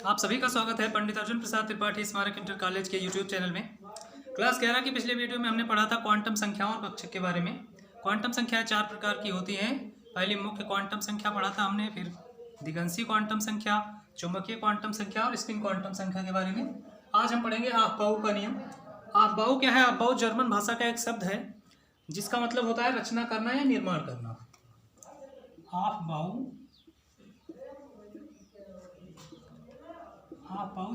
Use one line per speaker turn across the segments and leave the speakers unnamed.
आप सभी का स्वागत है पंडित अर्जुन प्रसाद त्रिपाठी स्मारक इंटर कॉलेज के यूट्यूब चैनल में। क्लास 11 की पिछले वीडियो में हमने पढ़ा था क्वांटम संख्याओं और कक्षक के बारे में। क्वांटम संख्याएं 4 प्रकार की होती हैं। पहली मुख्य क्वांटम संख्या पढ़ा था हमने, फिर दिगंशी क्वांटम संख्या, चुंबकीय क्वांटम संख्या और स्पिन क्वांटम संख्या के बारे में। आज हम पढ़ेंगे ऑफ-बाउ का नियम। ऑफ-बाउ क्या है? ऑफ-बाउ जर्मन भाषा का एक शब्द है जिसका मतलब होता है रचना करना या निर्माण करना। ऑफ-बाउ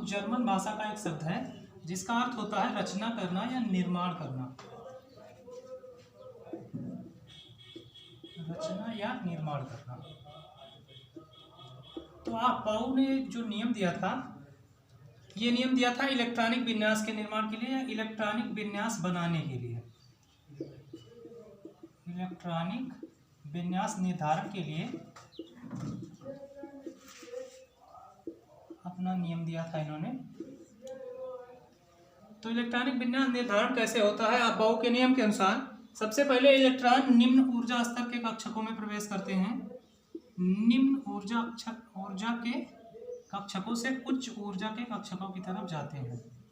जर्मन भाषा का एक शब्द है जिसका अर्थ होता है रचना करना या निर्माण करना। रचना या निर्माण करना। तो ऑफ-बाउ ने जो नियम दिया था, ये नियम दिया था इलेक्ट्रॉनिक विन्यास के निर्माण के लिए या इलेक्ट्रॉनिक विन्यास बनाने के लिए, इलेक्ट्रॉनिक विन्यास निर्धारण के लिए अपना नियम दिया था इन्होंने। तो इलेक्ट्रॉनिक विन्यास निर्धारण कैसे होता है? ऑफ-बाउ के नियम के अनुसार सबसे पहले इलेक्ट्रॉन निम्न ऊर्जा स्तर के कक्षकों में प्रवेश करते हैं। निम्न ऊर्जा के कक्षकों से उच्च ऊर्जा के कक्षकों की तरफ जाते हैं।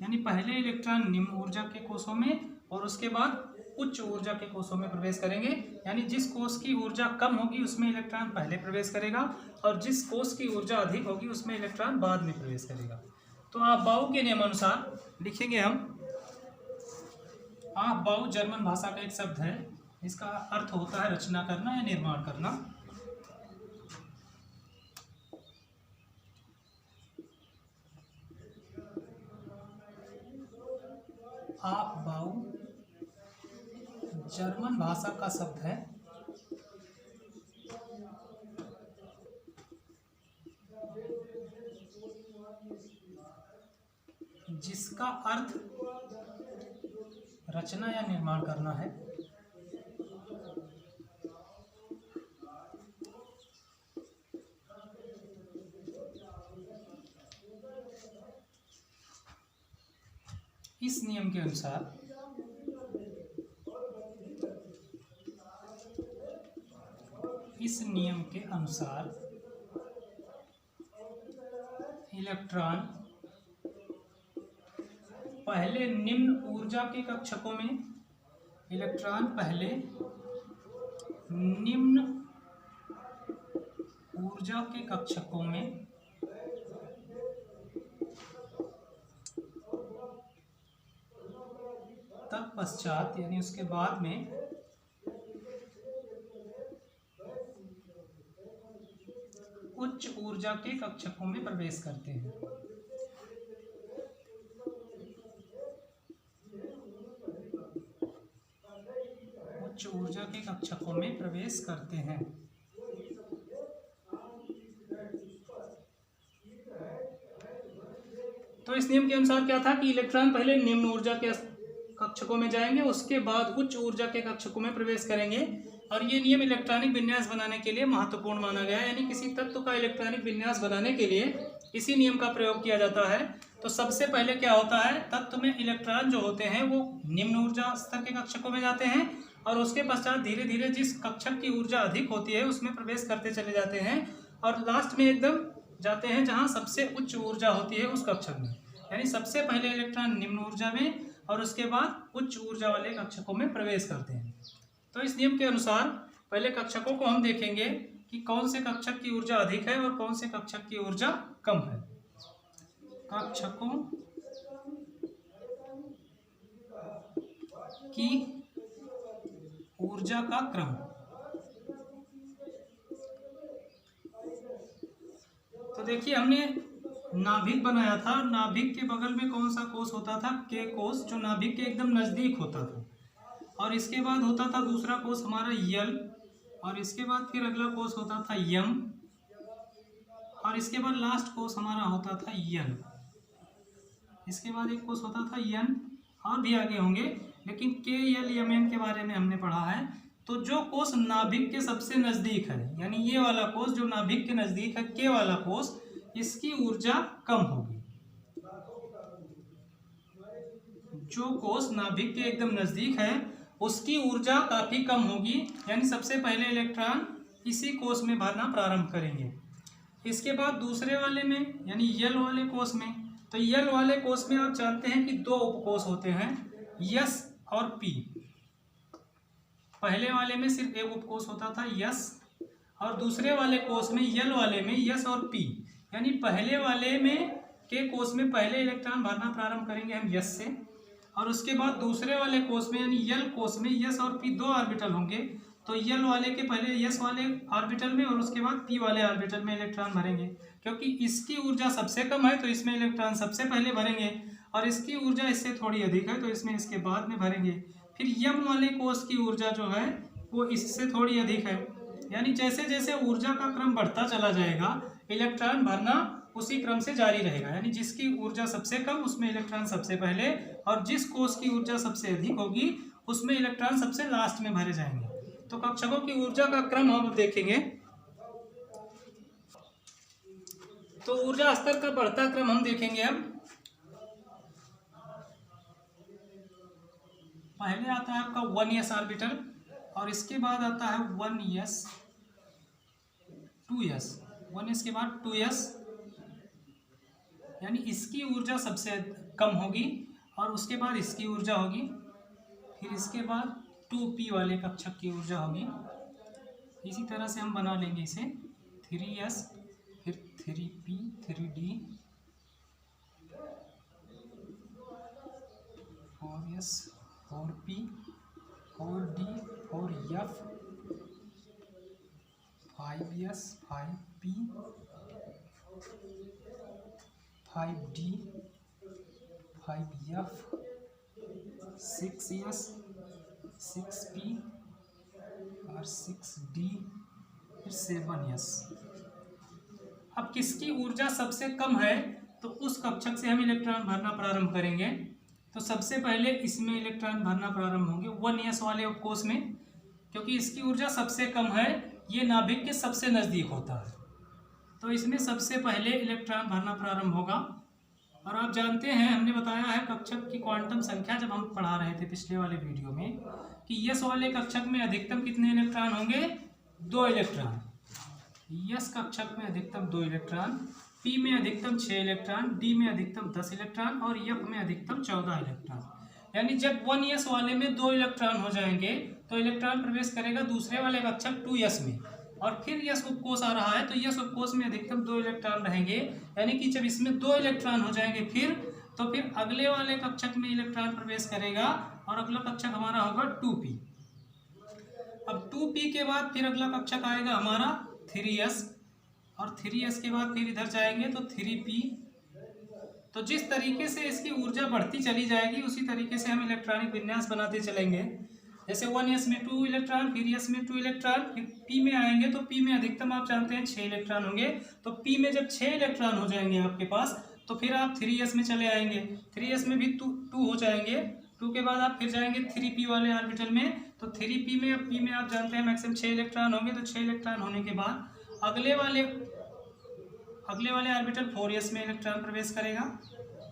यानी पहले इलेक्ट्रॉन निम्न ऊर्जा के कोषों में और उसके बाद उच्च ऊर्जा के कोषों में प्रवेश करेंगे। यानी जिस कोष की ऊर्जा कम होगी उसमें इलेक्ट्रॉन पहले प्रवेश करेगा और जिस कोष की ऊर्जा अधिक होगी उसमें इलेक्ट्रॉन बाद में प्रवेश करेगा। तो ऑफ-बाउ के नियमानुसार लिखेंगे हम, ऑफ-बाउ जर्मन भाषा का एक शब्द है इसका अर्थ होता है रचना करना या निर्माण करना। ऑफ-बाउ जर्मन भाषा का शब्द है जिसका अर्थ रचना या निर्माण करना है। इस नियम के अनुसार इलेक्ट्रॉन पहले निम्न ऊर्जा के कक्षकों में, इलेक्ट्रॉन पहले निम्न ऊर्जा के कक्षकों में तत्पश्चात यानी उसके बाद में उच्च ऊर्जा के कक्षकों में प्रवेश करते हैं। उच्च ऊर्जा के कक्षकों में प्रवेश करते हैं। तो इस नियम के अनुसार क्या था कि इलेक्ट्रॉन पहले निम्न ऊर्जा के कक्षकों में जाएंगे, उसके बाद उच्च ऊर्जा के कक्षकों में प्रवेश करेंगे। और ये नियम इलेक्ट्रॉनिक विन्यास बनाने के लिए महत्वपूर्ण माना गया है। यानी किसी तत्व का इलेक्ट्रॉनिक विन्यास बनाने के लिए इसी नियम का प्रयोग किया जाता है। तो सबसे पहले क्या होता है, तत्व में इलेक्ट्रॉन जो होते हैं वो निम्न ऊर्जा स्तर के कक्षकों में जाते हैं और उसके पश्चात धीरे धीरे जिस कक्षक की ऊर्जा अधिक होती है उसमें प्रवेश करते चले जाते हैं और लास्ट में एकदम जाते हैं जहाँ सबसे उच्च ऊर्जा होती है उस कक्षक में। यानी सबसे पहले इलेक्ट्रॉन निम्न ऊर्जा में और उसके बाद उच्च ऊर्जा वाले कक्षकों में प्रवेश करते हैं। तो इस नियम के अनुसार पहले कक्षकों को हम देखेंगे कि कौन से कक्षक की ऊर्जा अधिक है और कौन से कक्षक की ऊर्जा कम है। कक्षकों की ऊर्जा का क्रम। तो देखिए हमने नाभिक बनाया था, नाभिक के बगल में कौन सा कोष होता था? के कोष, जो नाभिक के एकदम नजदीक होता था। और इसके बाद होता था दूसरा कोष हमारा यल, और इसके बाद फिर अगला कोष होता था यम, और इसके बाद लास्ट कोष हमारा होता था यन। इसके बाद एक कोष होता था यन, और भी आगे होंगे, लेकिन के यल यम एन के बारे में हमने पढ़ा है। तो जो कोष नाभिक के सबसे नजदीक है, यानी ये वाला कोष जो नाभिक के नजदीक है, के वाला कोष, इसकी ऊर्जा कम होगी। जो कोष नाभिक के एकदम नजदीक है उसकी ऊर्जा काफी कम होगी। यानी सबसे पहले इलेक्ट्रॉन इसी कोष में भरना प्रारंभ करेंगे। इसके बाद दूसरे वाले में यानी यल वाले कोष में, तो यल वाले कोष में आप जानते हैं कि दो उपकोष होते हैं, यस और पी। पहले वाले में सिर्फ एक उपकोष होता था यस, और दूसरे वाले कोष में यल वाले में यस और पी, यानी पहले वाले में के कोष में पहले इलेक्ट्रॉन भरना प्रारंभ करेंगे हम यस से, और उसके बाद दूसरे वाले कोष में यानी यल कोष में यस और पी दो ऑर्बिटल होंगे, तो यल वाले के पहले यस वाले ऑर्बिटल में और उसके बाद पी वाले ऑर्बिटल में इलेक्ट्रॉन भरेंगे, क्योंकि इसकी ऊर्जा सबसे कम है तो इसमें इलेक्ट्रॉन सबसे पहले भरेंगे, और इसकी ऊर्जा इससे थोड़ी अधिक है तो इसमें इसके बाद में भरेंगे। फिर यम वाले कोष की ऊर्जा जो है वो इससे थोड़ी अधिक है, यानी जैसे जैसे ऊर्जा का क्रम बढ़ता चला जाएगा इलेक्ट्रॉन भरना उसी क्रम से जारी रहेगा, यानी जिसकी ऊर्जा सबसे कम उसमें इलेक्ट्रॉन सबसे पहले, और जिस कोष की ऊर्जा सबसे अधिक होगी उसमें इलेक्ट्रॉन सबसे लास्ट में भरे जाएंगे। तो कक्षकों की ऊर्जा का क्रम हम देखेंगे, तो ऊर्जा स्तर का बढ़ता क्रम हम देखेंगे। अब पहले आता है आपका 1s ऑर्बिटल, और इसके बाद आता है 1s 2s, 1s के बाद 2s, यानी इसकी ऊर्जा सबसे कम होगी और उसके बाद इसकी ऊर्जा होगी, फिर इसके बाद 2p वाले कक्षक की ऊर्जा होगी। इसी तरह से हम बना लेंगे इसे 3s, फिर 3p 3d 4s 4p 4d 4f 5s 5p 5d 5f 6s 6p और 6d फिर 7s। अब किसकी ऊर्जा सबसे कम है तो उस कक्षक से हम इलेक्ट्रॉन भरना प्रारंभ करेंगे। तो सबसे पहले इसमें इलेक्ट्रॉन भरना प्रारंभ होंगे 1s वाले उपकोष में, क्योंकि इसकी ऊर्जा सबसे कम है, ये नाभिक के सबसे नज़दीक होता है, तो इसमें सबसे पहले इलेक्ट्रॉन भरना प्रारंभ होगा। और आप जानते हैं हमने बताया है कक्षक की क्वांटम संख्या जब हम पढ़ा रहे थे पिछले वाले वीडियो में कि यस वाले कक्षक में अधिकतम कितने इलेक्ट्रॉन होंगे, 2 इलेक्ट्रॉन। यस कक्षक में अधिकतम 2 इलेक्ट्रॉन, पी में अधिकतम 6 इलेक्ट्रॉन, डी में अधिकतम 10 इलेक्ट्रॉन और एफ में अधिकतम 14 इलेक्ट्रॉन। यानी जब 1s वाले में 2 इलेक्ट्रॉन हो जाएंगे तो इलेक्ट्रॉन प्रवेश करेगा दूसरे वाले कक्षक 2s में, और फिर यस उपकोष आ रहा है तो यस उपकोष में अधिकतम 2 इलेक्ट्रॉन रहेंगे, यानी कि जब इसमें 2 इलेक्ट्रॉन हो जाएंगे फिर अगले वाले कक्षक में इलेक्ट्रॉन प्रवेश करेगा और अगला कक्षक हमारा होगा 2p। अब 2p के बाद फिर अगला कक्षक आएगा हमारा 3s, और 3s के बाद फिर इधर जाएंगे तो 3p। तो जिस तरीके से इसकी ऊर्जा बढ़ती चली जाएगी उसी तरीके से हम इलेक्ट्रॉनिक विन्यास बनाते चलेंगे। जैसे 1s में 2 इलेक्ट्रॉन, फिर s में 2 इलेक्ट्रॉन, फिर p में आएंगे तो p में अधिकतम आप जानते हैं 6 इलेक्ट्रॉन होंगे। तो p में जब 6 इलेक्ट्रॉन हो जाएंगे आपके पास तो फिर आप 3s में चले आएंगे, 3s में भी 2 हो जाएंगे, 2 के बाद आप फिर जाएंगे 3p वाले ऑर्बिटल में। तो 3p में p में आप जानते हैं मैक्सिमम 6 इलेक्ट्रॉन होंगे, तो 6 इलेक्ट्रॉन होने के बाद अगले वाले ऑर्बिटल 4s में इलेक्ट्रॉन प्रवेश करेगा,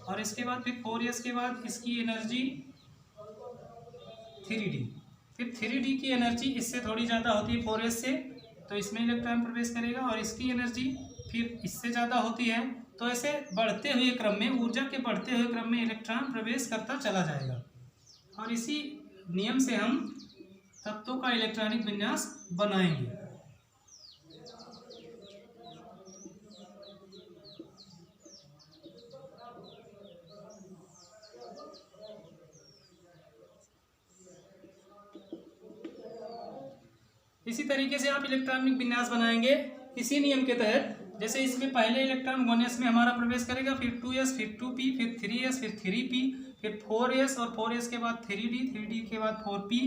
और इसके बाद फिर 4s के बाद इसकी एनर्जी 3d, फिर 3d की एनर्जी इससे थोड़ी ज़्यादा होती है 4s से, तो इसमें इलेक्ट्रॉन प्रवेश करेगा, और इसकी एनर्जी फिर इससे ज़्यादा होती है। तो ऐसे बढ़ते हुए क्रम में, ऊर्जा के बढ़ते हुए क्रम में इलेक्ट्रॉन प्रवेश करता चला जाएगा, और इसी नियम से हम तत्वों का इलेक्ट्रॉनिक विन्यास बनाएंगे। इसी तरीके से आप इलेक्ट्रॉनिक विन्यास बनाएंगे इसी नियम के तहत। जैसे इसमें पहले इलेक्ट्रॉन 1s में हमारा प्रवेश करेगा, फिर 2s, फिर 2p, फिर 3s, फिर 3p, फिर 4s, और 4s के बाद 3d, 3d के बाद 4p,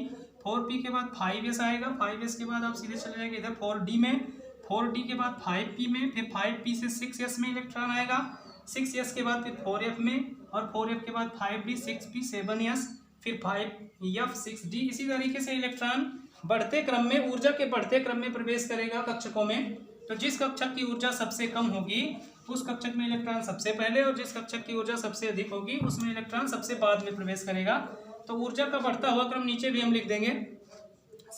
4p के बाद 5s आएगा, 5s के बाद आप सीधे चले जाएंगे इधर 4d में, 4d के बाद 5p में, फिर 5p से 6s में इलेक्ट्रॉन आएगा, 6s के बाद फिर 4f में, और 4f के बाद 5d, 6p, 7s, फिर 5f, 6d। इसी तरीके से इलेक्ट्रॉन बढ़ते क्रम में, ऊर्जा के बढ़ते क्रम में प्रवेश करेगा कक्षकों में। तो जिस कक्षक की ऊर्जा सबसे कम होगी उस कक्षक में इलेक्ट्रॉन सबसे पहले, और जिस कक्षक की ऊर्जा सबसे अधिक होगी उसमें इलेक्ट्रॉन सबसे बाद में प्रवेश करेगा। तो ऊर्जा का बढ़ता हुआ क्रम नीचे भी हम लिख देंगे।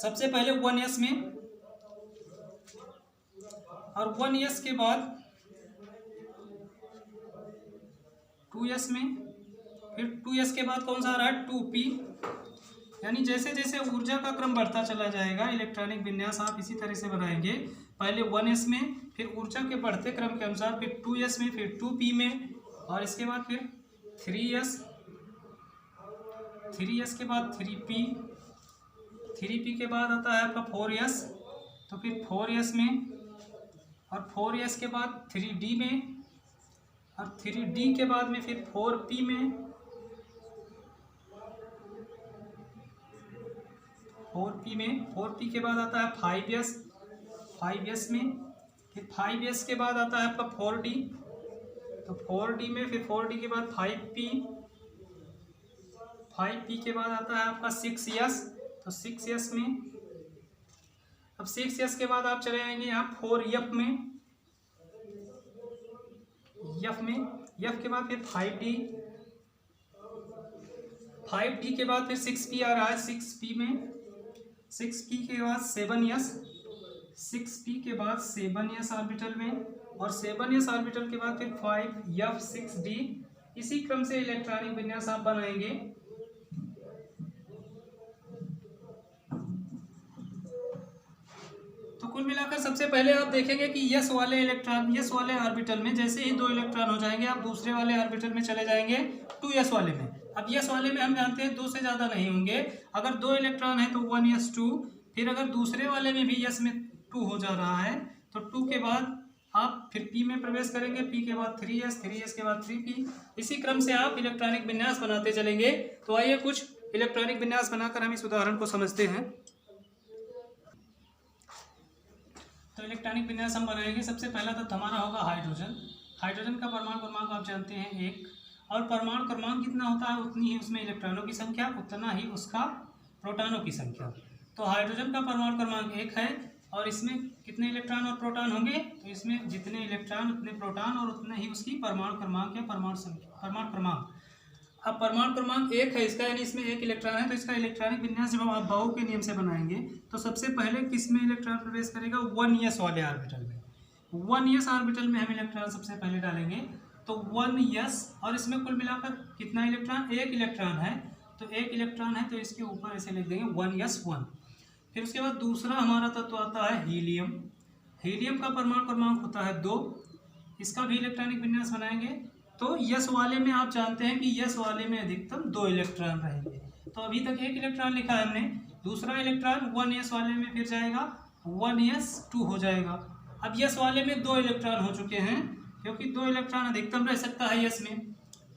सबसे पहले 1s में, और 1s के बाद 2s में, फिर 2s के बाद कौन सा आ रहा है 2p। यानी जैसे जैसे ऊर्जा का क्रम बढ़ता चला जाएगा इलेक्ट्रॉनिक विन्यास आप इसी तरह से बनाएंगे। पहले 1s में, फिर ऊर्जा के बढ़ते क्रम के अनुसार फिर 2s में, फिर 2p में, और इसके बाद फिर 3s, 3s के बाद 3p, 3p के बाद आता है आपका 4s, तो फिर 4s में, और 4s के बाद 3d में, और 3d के बाद में फिर 4p में, 4p में, 4p के बाद आता है 5s, 5s में, फिर 5s के बाद आता है आपका 4d, तो 4d में, फिर 4d के बाद 5p, 5p के बाद आता है आपका 6s, तो 6s में, अब 6s के बाद आप चले आएंगे यहाँ 4f में, f के बाद फिर 5d, 5d के बाद फिर 6p आ रहा है, 6p में, 6p के बाद 7s, 6p के बाद 7s ऑर्बिटल में, और 7s ऑर्बिटल के बाद फिर 5f 6d। इसी क्रम से इलेक्ट्रॉनिक विन्यास आप बनाएंगे। तो कुल मिलाकर सबसे पहले आप देखेंगे कि यस वाले ऑर्बिटल में जैसे ही 2 इलेक्ट्रॉन हो जाएंगे आप दूसरे वाले ऑर्बिटल में चले जाएंगे 2s वाले में। अब यस वाले में हम जानते हैं 2 से ज़्यादा नहीं होंगे, अगर 2 इलेक्ट्रॉन है तो 1s 2, फिर अगर दूसरे वाले में भी यस में 2 हो जा रहा है तो 2 के बाद आप फिर p में प्रवेश करेंगे, p के बाद 3s, 3s के बाद 3p। इसी क्रम से आप इलेक्ट्रॉनिक विन्यास बनाते चलेंगे। तो आइए कुछ इलेक्ट्रॉनिक विन्यास बनाकर हम इस उदाहरण को समझते हैं। तो इलेक्ट्रॉनिक विन्यास हम बनाएंगे। सबसे पहला तत्व हमारा होगा हाइड्रोजन। हाइड्रोजन का परमाणु क्रमांक आप जानते हैं 1, और परमाणु क्रमांक कितना होता है उतनी ही उसमें इलेक्ट्रॉनों की संख्या, उतना ही उसका प्रोटॉनों की संख्या। तो हाइड्रोजन का परमाणु क्रमांक 1 है, और इसमें कितने इलेक्ट्रॉन और प्रोटॉन होंगे, तो इसमें जितने इलेक्ट्रॉन उतने प्रोटॉन और उतना ही उसकी परमाणु क्रमांक या परमाणु क्रमांक। अब परमाणु क्रमांक 1 है इसका, यानी इसमें 1 इलेक्ट्रॉन है, तो इसका इलेक्ट्रॉनिक विन्यास जब आप बाउ के नियम से बनाएंगे तो सबसे पहले किस में इलेक्ट्रॉन प्रवेश करेगा, 1s वाले ऑर्बिटल में। 1s ऑर्बिटल में हम इलेक्ट्रॉन सबसे पहले डालेंगे, तो 1s, और इसमें कुल मिलाकर कितना इलेक्ट्रॉन, 1 इलेक्ट्रॉन है, तो 1 इलेक्ट्रॉन है तो इसके ऊपर ऐसे लिख देंगे 1s1। फिर उसके बाद दूसरा हमारा तत्व आता है हीलियम। हीलियम का परमाणु क्रमांक होता है 2, इसका भी इलेक्ट्रॉनिक विन्यास बनाएंगे। तो यस वाले में आप जानते हैं कि यस वाले में अधिकतम 2 इलेक्ट्रॉन रहेंगे, तो अभी तक 1 इलेक्ट्रॉन लिखा है हमने। दूसरा इलेक्ट्रॉन 1s वाले में फिर जाएगा, 1s2 हो जाएगा। अब यस वाले में 2 इलेक्ट्रॉन हो चुके हैं, क्योंकि 2 इलेक्ट्रॉन अधिकतम रह सकता है यस में,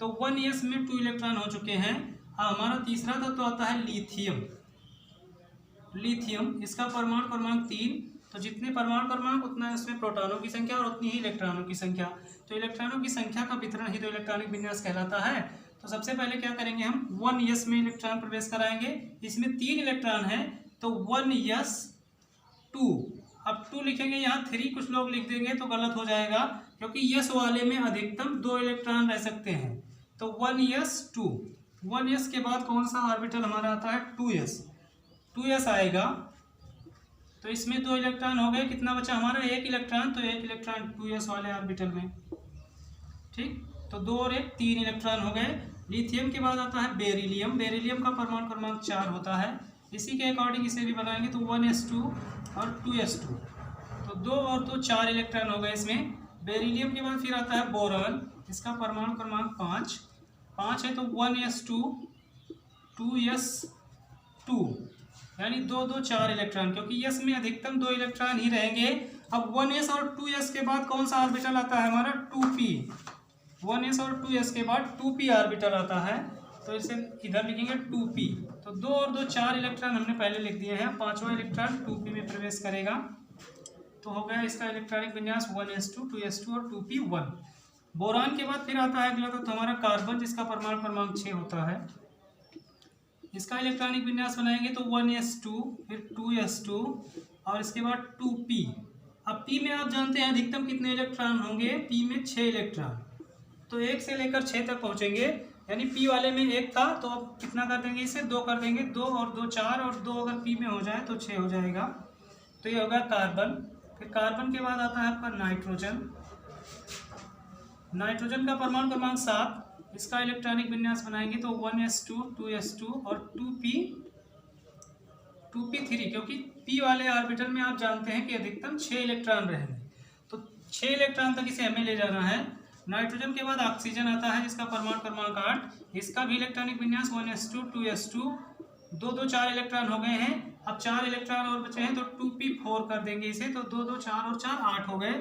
तो 1s में 2 इलेक्ट्रॉन हो चुके हैं। अब हमारा तीसरा तत्व आता है लिथियम। लिथियम, इसका परमाणु क्रमांक 3, तो जितने परमाणु क्रमांक उतना है उसमें प्रोटॉनों की संख्या और उतनी ही इलेक्ट्रॉनों की संख्या। तो इलेक्ट्रॉनों की संख्या का वितरण ही तो इलेक्ट्रॉनिक विन्यास कहलाता है। तो सबसे पहले क्या करेंगे, हम 1s में इलेक्ट्रॉन प्रवेश कराएंगे। इसमें 3 इलेक्ट्रॉन है, तो 1s2। अब 2 लिखेंगे, यहाँ 3 कुछ लोग लिख देंगे तो गलत हो जाएगा, क्योंकि यस वाले में अधिकतम 2 इलेक्ट्रॉन रह सकते हैं। तो 1s2। 1s के बाद कौन सा ऑर्बिटल हमारा आता है, 2s आएगा, तो इसमें 2 इलेक्ट्रॉन हो गए। कितना बचा हमारा, 1 इलेक्ट्रॉन, तो 1 इलेक्ट्रॉन 2s वाले ऑर्बिटल में, ठीक। तो 2 और 1 3 इलेक्ट्रॉन हो गए। लिथियम के बाद आता है बेरिलियम। बेरिलियम का परमाणु क्रमांक 4 होता है, इसी के अकॉर्डिंग इसे भी बनाएंगे, तो 1s2 और 2s2, तो 2 और 2 4 इलेक्ट्रॉन हो गए इसमें। बेरिलियम के बाद फिर आता है बोरॉन, इसका परमाणु क्रमांक 5 है, तो 1s2 2s2, यानी 2 2 4 इलेक्ट्रॉन, क्योंकि यस में अधिकतम 2 इलेक्ट्रॉन ही रहेंगे। अब 1s और 2s के बाद कौन सा ऑर्बिटल आता है हमारा, 2p। 1s और 2s के बाद 2p ऑर्बिटल आता है, तो इसे इधर लिखेंगे 2p। तो 2 और 2 4 इलेक्ट्रॉन हमने पहले लिख दिए हैं, 5वां इलेक्ट्रॉन 2p में प्रवेश करेगा। तो हो गया इसका इलेक्ट्रॉनिक विन्यास 1s2 2s2 और 2p1। बोरान के बाद फिर आता है अगला तो हमारा कार्बन, जिसका परमाणु क्रमांक 6 होता है। इसका इलेक्ट्रॉनिक विन्यास बनाएंगे तो 1s2 फिर 2s2 और इसके बाद 2p। अब p में आप जानते हैं अधिकतम कितने इलेक्ट्रॉन होंगे, p में 6 इलेक्ट्रॉन, तो 1 से लेकर 6 तक पहुंचेंगे। यानी p वाले में 1 था, तो अब कितना कर देंगे, इसे 2 कर देंगे, 2 और 2 4, और 2 अगर p में हो जाए तो 6 हो जाएगा। तो ये होगा कार्बन। फिर कार्बन के बाद आता है आपका नाइट्रोजन। नाइट्रोजन का परमाणु क्रमांक 7, इसका इलेक्ट्रॉनिक विन्यास बनाएंगे तो 1s2 2s2 और 2p3, क्योंकि p वाले ऑर्बिटल में आप जानते हैं कि अधिकतम 6 इलेक्ट्रॉन रहेंगे, तो 6 इलेक्ट्रॉन तक इसे हमें ले जाना है। नाइट्रोजन के बाद ऑक्सीजन आता है जिसका परमाणु क्रमांक 8, इसका भी इलेक्ट्रॉनिक विन्यास 1s2 2s2, 2 2 4 इलेक्ट्रॉन हो गए हैं। अब 4 इलेक्ट्रॉन और बचे हैं तो 2p4 कर देंगे इसे, तो 2 2 4 और 4 8 हो गए।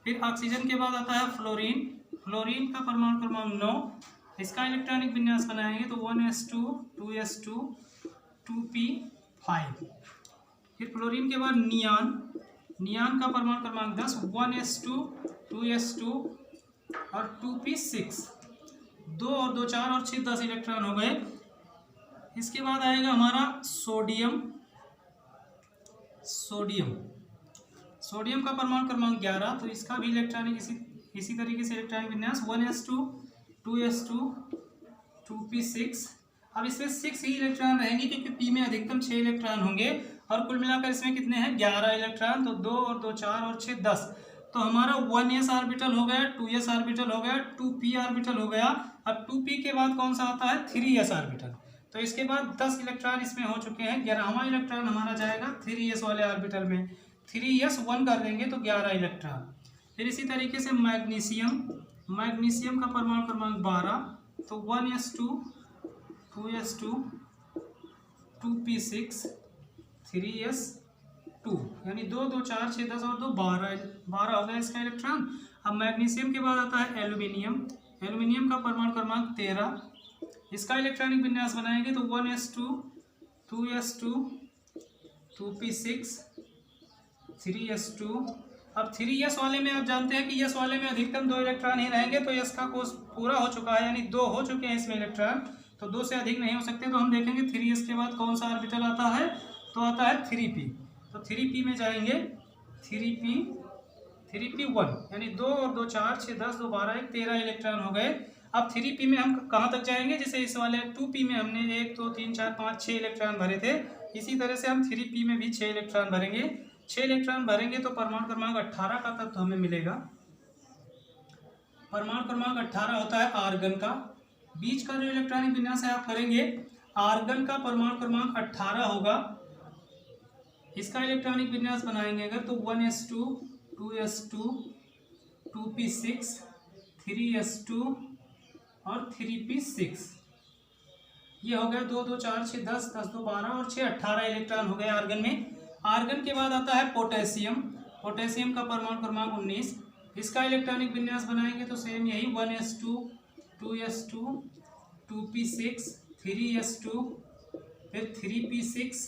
फिर ऑक्सीजन के बाद आता है फ्लोरीन, फ्लोरीन का परमाणु क्रमांक 9, इसका इलेक्ट्रॉनिक विन्यास बनाएंगे तो 1s2 2s2 2p5। फिर फ्लोरीन के बाद नियान, नियान का परमाणु क्रमांक 10, 1s2 2s2 और 2p6, 2 और 2 4 और 6 10 इलेक्ट्रॉन हो गए। इसके बाद आएगा हमारा सोडियम, सोडियम, सोडियम का परमाणु क्रमांक 11, तो इसका भी इलेक्ट्रॉनिक इसी तरीके से इलेक्ट्रॉनिक विन्यास 1s2 2s2 2p6। अब इसमें 6 ही इलेक्ट्रॉन रहेंगे क्योंकि p में अधिकतम 6 इलेक्ट्रॉन होंगे और कुल मिलाकर इसमें कितने हैं 11 इलेक्ट्रॉन, तो 2 और 2 4 और 6 10। तो हमारा 1s ऑर्बिटल हो गया, 2s ऑर्बिटल हो गया, 2p ऑर्बिटल हो गया। अब 2p के बाद कौन सा आता है 3s ऑर्बिटल, तो इसके बाद 10 इलेक्ट्रॉन इसमें हो चुके हैं। 11वां इलेक्ट्रॉन हमारा जाएगा 3s वाले ऑर्बिटल में, 3s 1 कर देंगे तो 11 इलेक्ट्रॉन। फिर इसी तरीके से मैग्नीशियम, मैग्नीशियम का परमाणु क्रमांक 12, तो 1s2 2s2 2p6 3s2, यानी 2 2 4 6 10 और 2 12 हो गया इसका इलेक्ट्रॉन। अब मैग्नीशियम के बाद आता है एल्यूमिनियम, एल्यूमिनियम का परमाणु क्रमांक 13, इसका इलेक्ट्रॉनिक विन्यास बनाएंगे तो 1s2 2s2 2p6 3s2। अब 3s वाले में आप जानते हैं कि s वाले में अधिकतम 2 इलेक्ट्रॉन ही रहेंगे, तो s का कोष पूरा हो चुका है, यानी 2 हो चुके हैं इसमें इलेक्ट्रॉन, तो 2 से अधिक नहीं हो सकते। तो हम देखेंगे 3s के बाद कौन सा ऑर्बिटल आता है, तो आता है 3p, तो 3p में जाएंगे 3p1, यानी 2 और 2 4 6 10 2 12 1 13 इलेक्ट्रॉन हो गए। अब 3p में हम कहाँ तक जाएंगे, जैसे इस वाले 2p में हमने 1 2 3 4 5 6 इलेक्ट्रॉन भरे थे, इसी तरह से हम 3p में भी 6 इलेक्ट्रॉन भरेंगे। 6 इलेक्ट्रॉन भरेंगे तो परमाणु क्रमांक 18 का तत्व हमें मिलेगा। परमाणु क्रमांक 18 होता है आर्गन का। बीच का जो इलेक्ट्रॉनिक विन्यास है आप करेंगे, आर्गन का परमाणु क्रमांक 18 होगा, इसका इलेक्ट्रॉनिक विन्यास बनाएंगे अगर तो 1s2 2s2 2p6 3s2 और 3p6। ये हो गया 2 2 4 6 10 10 2 12 और 6 18 इलेक्ट्रॉन हो गए आर्गन में। आर्गन के बाद आता है पोटेशियम, पोटेशियम का परमाणु क्रमांक 19, इसका इलेक्ट्रॉनिक विन्यास बनाएंगे तो सेम यही 1s2 2s2 2p6 3s2 फिर 3p6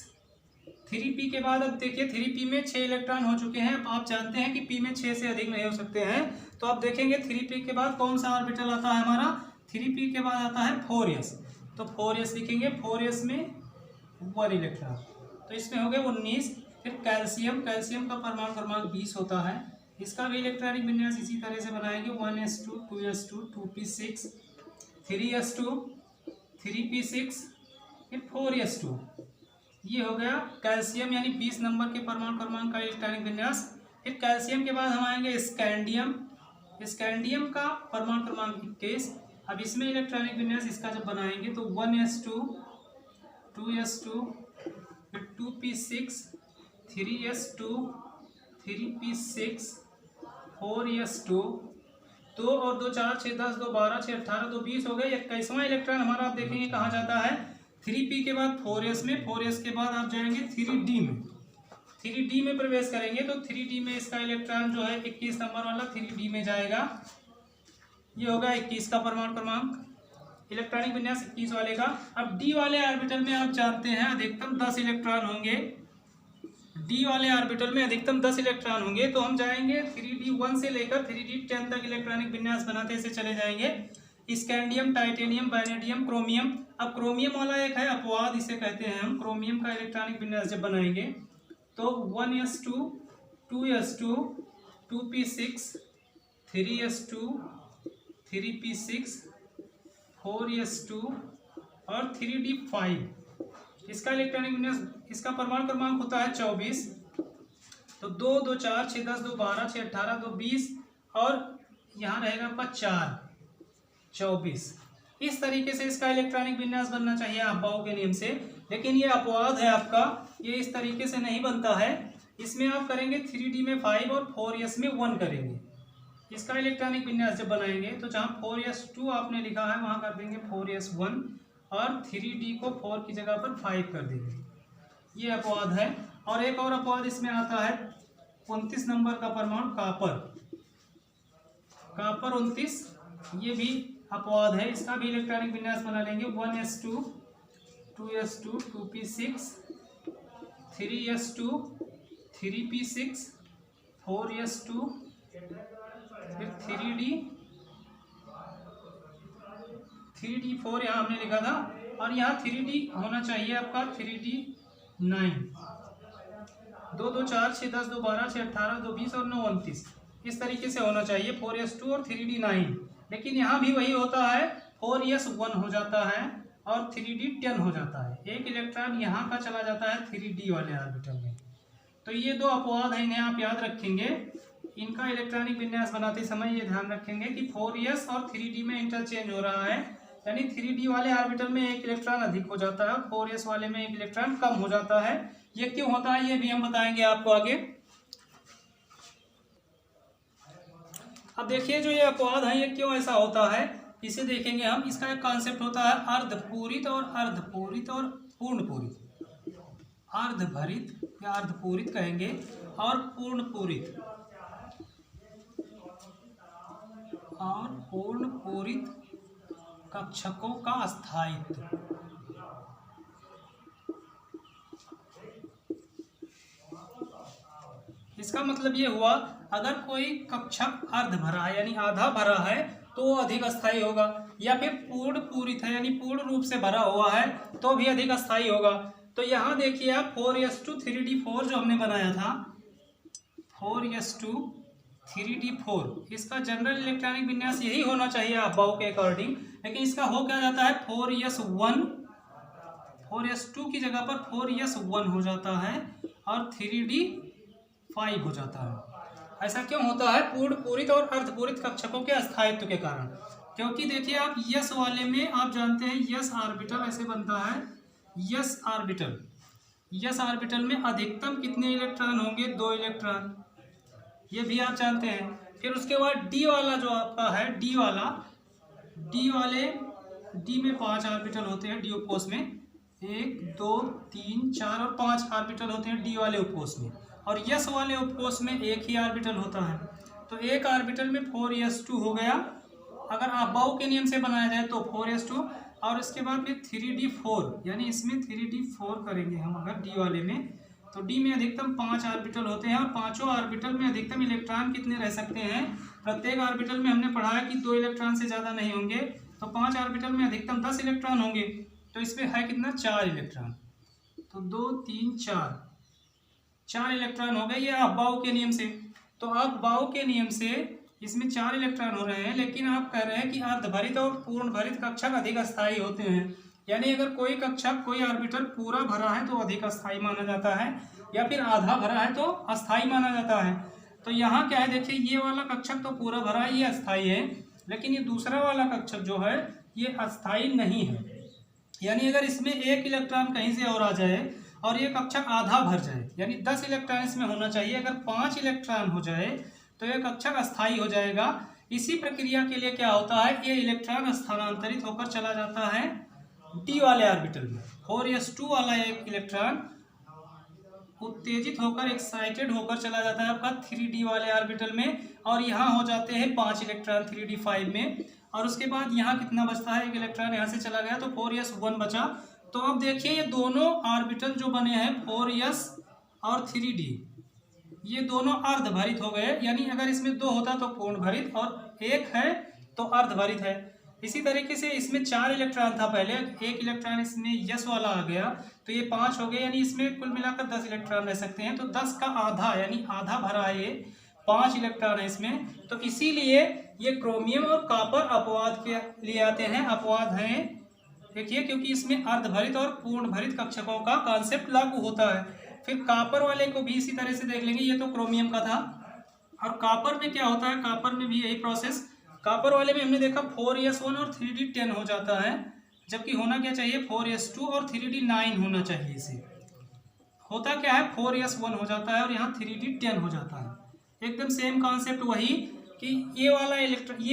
3p के बाद अब देखिए 3p में 6 इलेक्ट्रॉन हो चुके हैं। आप जानते हैं कि p में 6 से अधिक नहीं हो सकते हैं, तो आप देखेंगे 3p के बाद कौन सा ऑर्बिटल आता है हमारा, 3p के बाद आता है 4s, तो 4s लिखेंगे, 4s में 1 इलेक्ट्रॉन, तो इसमें हो गए 19। फिर कैल्शियम, कैल्शियम का परमाणु क्रमांक 20 होता है, इसका भी इलेक्ट्रॉनिक विन्यास इसी तरह से बनाएंगे 1s2 2s2 2p6 3s2 3p6 फिर 4s2। ये हो गया कैल्शियम, यानी 20 नंबर के परमाणु क्रमांक का इलेक्ट्रॉनिक विन्यास। फिर कैल्शियम के बाद हम आएंगे स्कैंडियम, स्कैंडियम का परमाणु क्रमांक 21। अब इसमें इलेक्ट्रॉनिक विन्यास इसका जब बनाएंगे तो 1s2 2s2 फिर 2p6 3s2 3p6 4s2, 2 और 2 4 6 10 2 12 6 18 2 20 हो गए। 21वां इलेक्ट्रॉन हमारा आप देखेंगे कहाँ जाता है, 3p के बाद 4s में, 4s के बाद आप जाएंगे 3d में, 3d में प्रवेश करेंगे तो 3d में इसका इलेक्ट्रॉन जो है 21 नंबर वाला 3d में जाएगा। ये होगा 21 का परमाणु क्रमांक, इलेक्ट्रॉनिक विन्यास 21 वाले का। अब d वाले ऑर्बिटल में आप जानते हैं अधिकतम 10 इलेक्ट्रॉन होंगे, d वाले ऑर्बिटल में अधिकतम 10 इलेक्ट्रॉन होंगे, तो हम जाएंगे 3d1 से लेकर 3d10 तक इलेक्ट्रॉनिक विन्यास बनाते ऐसे चले जाएंगे। Scandium, titanium, vanadium, chromium. अब क्रोमियम वाला एक है अपवाद, इसे कहते हैं हम, क्रोमियम का इलेक्ट्रॉनिक विन्यास जब बनाएंगे तो 1s2 2s2 2p6 3s2 3p6 4s2 और 3d5। इसका इलेक्ट्रॉनिक विन्यास, इसका परमाणु क्रमांक होता है 24, तो 2 2 4 6 10 2 12 6 18 2 20 और यहाँ रहेगा आपका 4, 24। इस तरीके से इसका इलेक्ट्रॉनिक विन्यास बनना चाहिए अफबाओ के नियम से। लेकिन ये अपवाद है आपका, ये इस तरीके से नहीं बनता है। इसमें आप करेंगे 3D में 5 और 4s में 1 करेंगे। इसका इलेक्ट्रॉनिक विन्यास जब बनाएंगे तो जहाँ 4s2 आपने लिखा है वहाँ कर देंगे 4s1 और 3D को 4 की जगह पर 5 कर देंगे। ये अपवाद है। और एक और अपवाद इसमें आता है 29 नंबर का परमाणु कापर 29, ये भी अपवाद है। इसका भी इलेक्ट्रॉनिक विन्यास बना लेंगे 1s2, 2s2, 2p6, 3s2, 3p6, 4s2, फिर 3d4 यहाँ हमने लिखा था। और यहाँ 3d होना चाहिए आपका 3d9, 2 2 4 6 10 2 12 6 18 2 20 और 9 29, इस तरीके से होना चाहिए 4s2 और 3d9। लेकिन यहाँ भी वही होता है, 4s1 हो जाता है और 3d10 हो जाता है। एक इलेक्ट्रॉन यहाँ का चला जाता है 3d वाले ऑर्बिटल में। तो ये दो अपवाद हैं, इन्हें आप याद रखेंगे। इनका इलेक्ट्रॉनिक विन्यास बनाते समय ये ध्यान रखेंगे कि 4s और 3d में इंटरचेंज हो रहा है, यानी 3d वाले ऑर्बिटल में एक इलेक्ट्रॉन अधिक हो जाता है और 4s वाले में एक इलेक्ट्रॉन कम हो जाता है। ये क्यों होता है ये भी हम बताएंगे आपको आगे। अब देखिए जो ये अपवाद है ये क्यों ऐसा होता है इसे देखेंगे हम। इसका एक कॉन्सेप्ट होता है अर्धपूरित और अर्धपूरित और पूर्णपूरित। अर्धभरित या अर्धपूरित कहेंगे और पूर्णपूरित कक्षकों का स्थायित्व। इसका मतलब ये हुआ अगर कोई कक्षक अर्ध भरा है यानी आधा भरा है तो वो अधिक अस्थायी होगा, या फिर पूर्ण पूरित है यानी पूर्ण रूप से भरा हुआ है तो भी अधिक अस्थायी होगा। तो यहाँ देखिए आप 4s2 3d4 जो हमने बनाया था 4s2 3d4, इसका जनरल इलेक्ट्रॉनिक विन्यास यही होना चाहिए अफबाओ के अकॉर्डिंग। लेकिन इसका हो क्या जाता है 4s2 की जगह पर 4s1 हो जाता है और 3d5 हो जाता है। ऐसा क्यों होता है? पूर्ण पूरित और अर्धपूरित कक्षकों के अस्थायित्व के कारण। क्योंकि देखिए आप यस वाले में आप जानते हैं यस ऑर्बिटल ऐसे बनता है, यस ऑर्बिटल में अधिकतम कितने इलेक्ट्रॉन होंगे? 2 इलेक्ट्रॉन, ये भी आप जानते हैं। फिर उसके बाद डी वाला जो आपका है डी में 5 ऑर्बिटल होते हैं डी उपकोष में, 1 2 3 4 और 5 ऑर्बिटल होते हैं डी वाले उपकोष में, और यस वाले उपकोष में एक ही ऑर्बिटल होता है। तो एक ऑर्बिटल में 4s2 हो गया। अगर अफबाओ के नियम से बनाया जाए तो 4s2 और इसके बाद फिर 3d4 यानी इसमें 3d4 करेंगे हम अगर डी वाले में, तो डी में अधिकतम 5 ऑर्बिटल होते हैं और पांचों ऑर्बिटल में अधिकतम इलेक्ट्रॉन कितने रह सकते हैं? प्रत्येक ऑर्बिटल में हमने पढ़ा है कि 2 इलेक्ट्रॉन से ज़्यादा नहीं होंगे, तो 5 ऑर्बिटल में अधिकतम 10 इलेक्ट्रॉन होंगे। तो इसमें है कितना? 4 इलेक्ट्रॉन। तो 2 3 4 इलेक्ट्रॉन हो गए ये अफबाओ के नियम से। तो अफबाओ के नियम से इसमें 4 इलेक्ट्रॉन हो रहे हैं, लेकिन आप कह रहे हैं कि अर्धभरित और पूर्ण भरित कक्षक अधिक अस्थायी होते हैं। यानी अगर कोई कक्षक कोई ऑर्बिटल पूरा भरा है तो अधिक अस्थायी माना जाता है, या फिर आधा भरा है तो अस्थायी माना जाता है। तो यहाँ क्या है देखिए, ये वाला कक्षक तो पूरा भरा है ये अस्थायी है, लेकिन ये दूसरा वाला कक्षक जो है ये अस्थायी नहीं है। यानी अगर इसमें 1 इलेक्ट्रॉन कहीं से और आ जाए और ये कक्षक आधा भर जाए, यानी 10 इलेक्ट्रॉन इसमें होना चाहिए, अगर 5 इलेक्ट्रॉन हो जाए तो ये कक्षक अस्थायी हो जाएगा। इसी प्रक्रिया के लिए क्या होता है, ये इलेक्ट्रॉन स्थानांतरित होकर चला जाता है डी वाले ऑर्बिटल में। 4s2 वाला एक इलेक्ट्रॉन उत्तेजित होकर एक्साइटेड होकर चला जाता है आपका 3d वाले ऑर्बिटल में, और यहाँ हो जाते हैं 5 इलेक्ट्रॉन 3d5 में, और उसके बाद यहाँ कितना बचता है? 1 इलेक्ट्रॉन यहाँ से चला गया तो 4s1 बचा। तो अब देखिए ये दोनों ऑर्बिटल जो बने हैं 4s और 3d, ये दोनों अर्धभरित हो गए। यानी अगर इसमें 2 होता तो पूर्ण भरित और 1 है तो अर्धभरित है। इसी तरीके से इसमें 4 इलेक्ट्रॉन था पहले, 1 इलेक्ट्रॉन इसमें यस वाला आ गया तो ये 5 हो गए, यानी इसमें कुल मिलाकर 10 इलेक्ट्रॉन रह सकते हैं। तो 10 का आधा यानी आधा भरा है, ये 5 इलेक्ट्रॉन है इसमें। तो इसीलिए ये क्रोमियम और कॉपर अपवाद के लिए आते हैं, अपवाद हैं देखिए, क्योंकि इसमें अर्धभरित और पूर्ण भरित कक्षकों का कॉन्सेप्ट लागू होता है। फिर कॉपर वाले को भी इसी तरह से देख लेंगे, ये तो क्रोमियम का था, और कॉपर में क्या होता है, कॉपर में भी यही प्रोसेस, कॉपर वाले में हमने देखा 4s1 और 3d10 हो जाता है, जबकि होना क्या चाहिए 4s2 और 3d9 होना चाहिए। इसे होता क्या है 4s1 हो जाता है और यहाँ 3d10 हो जाता है। एकदम सेम कॉन्सेप्ट वही कि ये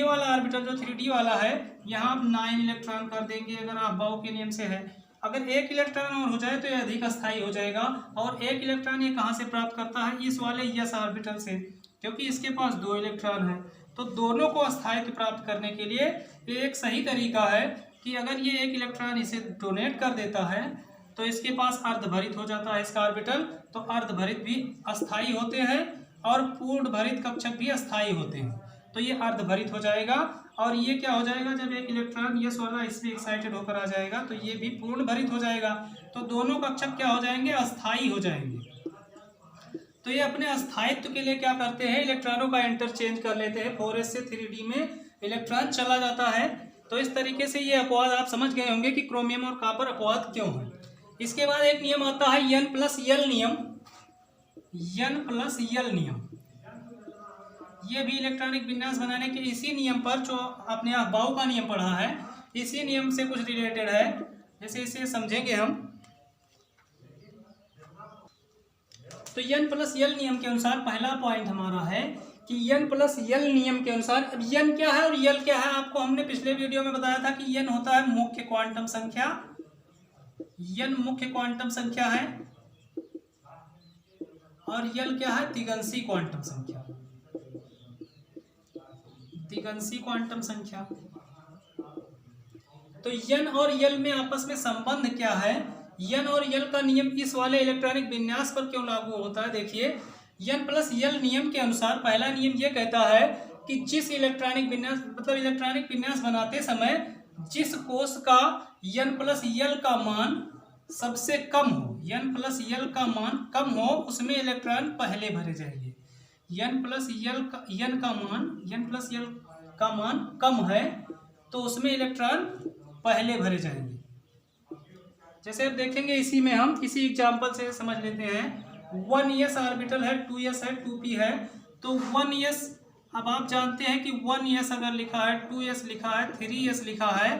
वाला ऑर्बिटल जो 3d वाला है यहाँ आप 9 इलेक्ट्रॉन कर देंगे अगर आप बाउ के नियम से है। अगर एक इलेक्ट्रॉन और हो जाए तो ये अधिक अस्थायी हो जाएगा, और एक इलेक्ट्रॉन ये कहाँ से प्राप्त करता है, इस वाले यस ऑर्बिटल से, क्योंकि इसके पास 2 इलेक्ट्रॉन है। तो दोनों को अस्थायित्व प्राप्त करने के लिए ये एक सही तरीका है कि अगर ये एक इलेक्ट्रॉन इसे डोनेट कर देता है तो इसके पास अर्धभरित हो जाता है इसका ऑर्बिटल। तो अर्धभरित भी अस्थायी होते हैं और पूर्ण भरित कक्षक भी अस्थायी होते हैं, तो ये अर्धभरित हो जाएगा। और ये क्या हो जाएगा, जब एक इलेक्ट्रॉन यस वाला इसमें एक्साइटेड होकर आ जाएगा तो ये भी पूर्ण भरित हो जाएगा। तो दोनों कक्षक क्या हो जाएंगे, अस्थायी हो जाएंगे। तो ये अपने अस्थायित्व के लिए क्या करते हैं, इलेक्ट्रॉनों का इंटरचेंज कर लेते हैं। 4s से 3d में इलेक्ट्रॉन चला जाता है। तो इस तरीके से ये अपवाद आप समझ गए होंगे कि क्रोमियम और कॉपर अपवाद क्यों है। इसके बाद एक नियम आता है n+l नियम। n+l नियम ये भी इलेक्ट्रॉनिक विन्यास बनाने के इसी नियम पर, जो आपने बाउ का नियम पढ़ा है, इसी नियम से कुछ रिलेटेड है। जैसे इसे समझेंगे हम, तो n+l नियम के अनुसार पहला पॉइंट हमारा है कि n+l नियम के अनुसार, अब n क्या है और l क्या है, आपको हमने पिछले वीडियो में बताया था कि n होता है मुख्य क्वांटम संख्या, n मुख्य क्वांटम संख्या है, और l क्या है, दिगंशी क्वांटम संख्या, दिगंशी क्वांटम संख्या। तो n और l में आपस में संबंध क्या है, n और l का नियम इस वाले इलेक्ट्रॉनिक विन्यास पर क्यों लागू होता है। देखिए n+l नियम के अनुसार पहला नियम यह कहता है कि जिस इलेक्ट्रॉनिक विन्यास, मतलब इलेक्ट्रॉनिक विन्यास बनाते समय जिस कोष का n+l का मान सबसे कम हो, n+l का मान कम हो, उसमें इलेक्ट्रॉन पहले भरे जाएंगे। n+l का मान कम है तो उसमें इलेक्ट्रॉन पहले भरे जाएंगे। जैसे अब देखेंगे इसी में हम इसी एग्जांपल से समझ लेते हैं। 1s ऑर्बिटल है, 2s है, 2p है। तो 1s, अब आप जानते हैं कि 1s अगर लिखा है, 2s लिखा है, 3s लिखा है,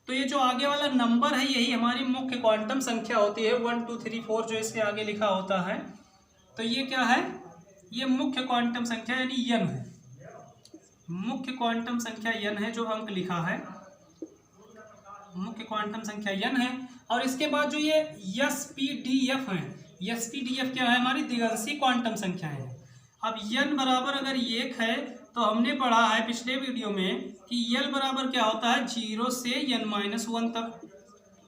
तो ये जो आगे वाला नंबर है यही हमारी मुख्य क्वांटम संख्या होती है। 1 2 3 4 जो इसके आगे लिखा होता है, तो ये क्या है, ये मुख्य क्वांटम संख्या यानी n है। मुख्य क्वांटम संख्या n है, जो अंक लिखा है मुख्य क्वांटम संख्या n है। और इसके बाद जो ये sp,d,f है, sp,d,f क्या है, हमारी दिगंशी क्वांटम संख्या है। अब n बराबर अगर 1 है तो हमने पढ़ा है पिछले वीडियो में कि l बराबर क्या होता है, 0 से n-1 तक,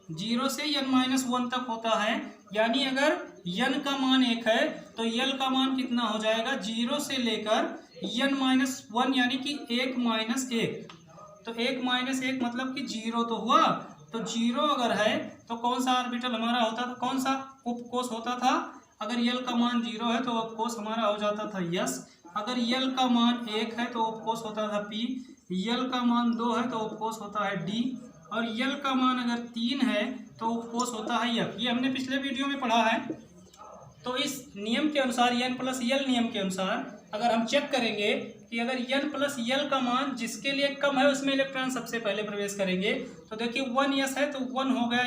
0 से n-1 तक होता है। यानी अगर n का मान 1 है तो l का मान कितना हो जाएगा, 0 से लेकर n-1 यानी कि 1 - 1। तो 1 - 1 मतलब कि 0 तो हुआ। तो 0 अगर है तो कौन सा ऑर्बिटल हमारा होता था, कौन सा उपकोष होता था। अगर l का मान 0 है तो उपकोष हमारा हो जाता था s। अगर l का मान 1 है तो उपकोष होता था p। l का मान 2 है तो उपकोष होता है d। और l का मान अगर 3 है तो उपकोष होता है f। ये हमने पिछले वीडियो में पढ़ा है। तो इस नियम के अनुसार, n+l नियम के अनुसार अगर हम चेक करेंगे कि अगर n+l का मान जिसके लिए कम है उसमें इलेक्ट्रॉन सबसे पहले प्रवेश करेंगे। तो देखिए 1s है तो 1 हो गया,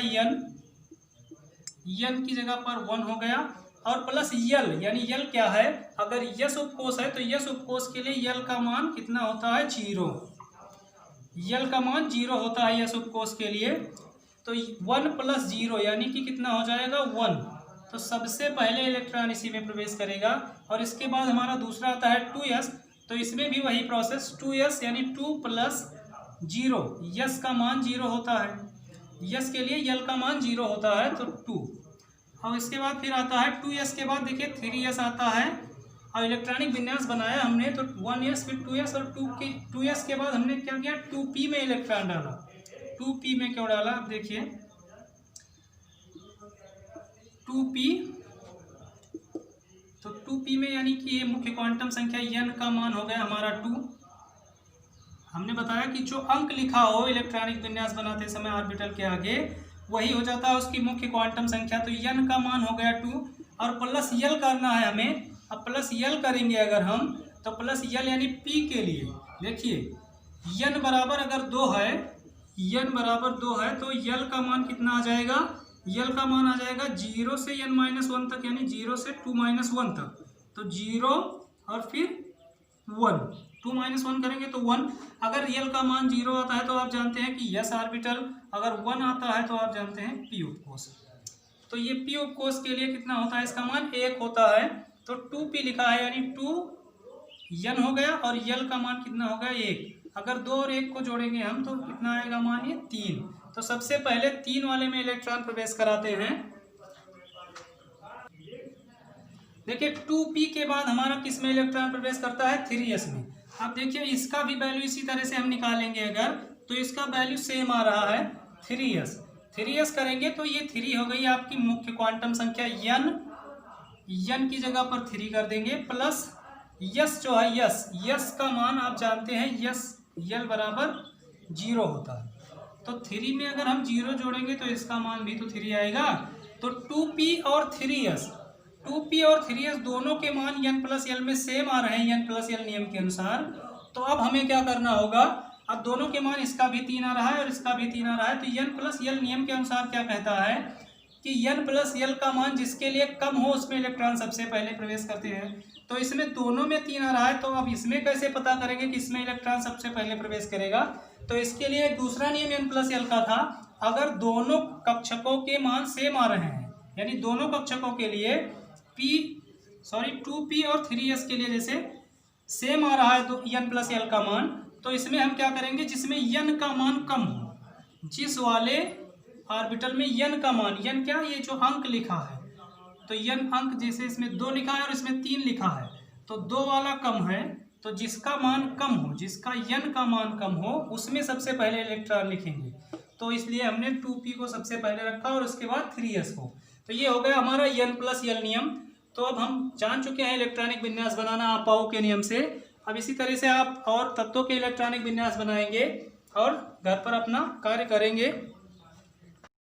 n की जगह पर 1 हो गया, और प्लस l यानी l क्या है, अगर यस उपकोष है तो यस उपकोष के लिए l का मान कितना होता है, 0। l का मान 0 होता है यस उपकोष के लिए। तो 1 + 0 यानी कि कितना हो जाएगा, 1। तो सबसे पहले इलेक्ट्रॉन इसी में प्रवेश करेगा। और इसके बाद हमारा दूसरा आता है 2s। तो इसमें भी वही प्रोसेस, 2s यानी 2 + 0, यस का मान 0 होता है, यस के लिए l का मान 0 होता है तो 2। और इसके बाद फिर आता है 2s के बाद देखिए 3s आता है। और इलेक्ट्रॉनिक विन्यास बनाया हमने तो 1s फिर 2s और 2s के बाद हमने क्या किया, 2p में इलेक्ट्रॉन डाला। 2p में क्यों डाला, अब देखिए 2p, तो 2p में यानी कि ये मुख्य क्वांटम संख्या n का मान हो गया हमारा 2। हमने बताया कि जो अंक लिखा हो इलेक्ट्रॉनिक विन्यास बनाते समय ऑर्बिटल के आगे, वही हो जाता है उसकी मुख्य क्वांटम संख्या। तो n का मान हो गया 2 और प्लस l करना है हमें। अब प्लस l करेंगे अगर हम तो प्लस यल यानी पी के लिए देखिए यन बराबर अगर 2 है, यन बराबर 2 है तो यल का मान कितना आ जाएगा, यल का मान आ जाएगा 0 से n माइनस 1 तक, यानी 0 से 2 माइनस 1 तक। तो 0 और फिर 1, 2 माइनस 1 करेंगे तो 1। अगर यल का मान 0 आता है तो आप जानते हैं कि यस ऑर्बिटल, अगर 1 आता है तो आप जानते हैं पी उपकोष। तो ये पी उपकोष के लिए कितना होता है, इसका मान 1 होता है। तो 2p लिखा है यानी 2n हो गया और यल का मान कितना हो गया 1। अगर 2 और 1 को जोड़ेंगे हम तो कितना आएगा मान, ये 3। तो सबसे पहले 3 वाले में इलेक्ट्रॉन प्रवेश कराते हैं। देखिए 2p के बाद हमारा किस में इलेक्ट्रॉन प्रवेश करता है, 3s में। अब देखिए इसका भी वैल्यू इसी तरह से हम निकालेंगे अगर, तो इसका वैल्यू सेम आ रहा है 3s। 3s करेंगे तो ये 3 हो गई आपकी मुख्य क्वांटम संख्या n की जगह पर 3 कर देंगे, प्लस यस जो है यस का मान आप जानते हैं यल बराबर 0 होता है। तो 3 में अगर हम 0 जोड़ेंगे तो इसका मान भी तो 3 आएगा। तो 2p और 3s दोनों के मान n प्लस यल में सेम आ रहे हैं, n प्लस यल नियम के अनुसार। तो अब हमें क्या करना होगा, अब दोनों के मान, इसका भी 3 आ रहा है और इसका भी 3 आ रहा है। तो n प्लस यल नियम के अनुसार क्या कहता है कि n प्लस यल का मान जिसके लिए कम हो उसमें इलेक्ट्रॉन सबसे पहले प्रवेश करते हैं। तो इसमें दोनों में 3 आ रहा है, तो अब इसमें कैसे पता करेंगे कि इसमें इलेक्ट्रॉन सबसे पहले प्रवेश करेगा। तो इसके लिए दूसरा नियम n प्लस यल का था, अगर दोनों कक्षकों के मान सेम आ रहे हैं, यानी दोनों कक्षकों के लिए 2p और 3s के लिए जैसे सेम आ रहा है तो n प्लस यल का मान, तो इसमें हम क्या करेंगे, जिसमें n का मान कम हो, जिस वाले ऑर्बिटल में n का मान, n क्या, ये जो अंक लिखा है, तो n अंक जैसे इसमें 2 लिखा है और इसमें 3 लिखा है, तो 2 वाला कम है, तो जिसका मान कम हो, जिसका n का मान कम हो उसमें सबसे पहले इलेक्ट्रॉन लिखेंगे। तो इसलिए हमने 2p को सबसे पहले रखा और उसके बाद 3s को। तो ये हो गया हमारा n प्लस यल नियम। तो अब हम जान चुके हैं इलेक्ट्रॉनिक विन्यास बनाना अपाओ के नियम से। अब इसी तरह से आप और तत्वों के इलेक्ट्रॉनिक विन्यास बनाएंगे और घर पर अपना कार्य करेंगे।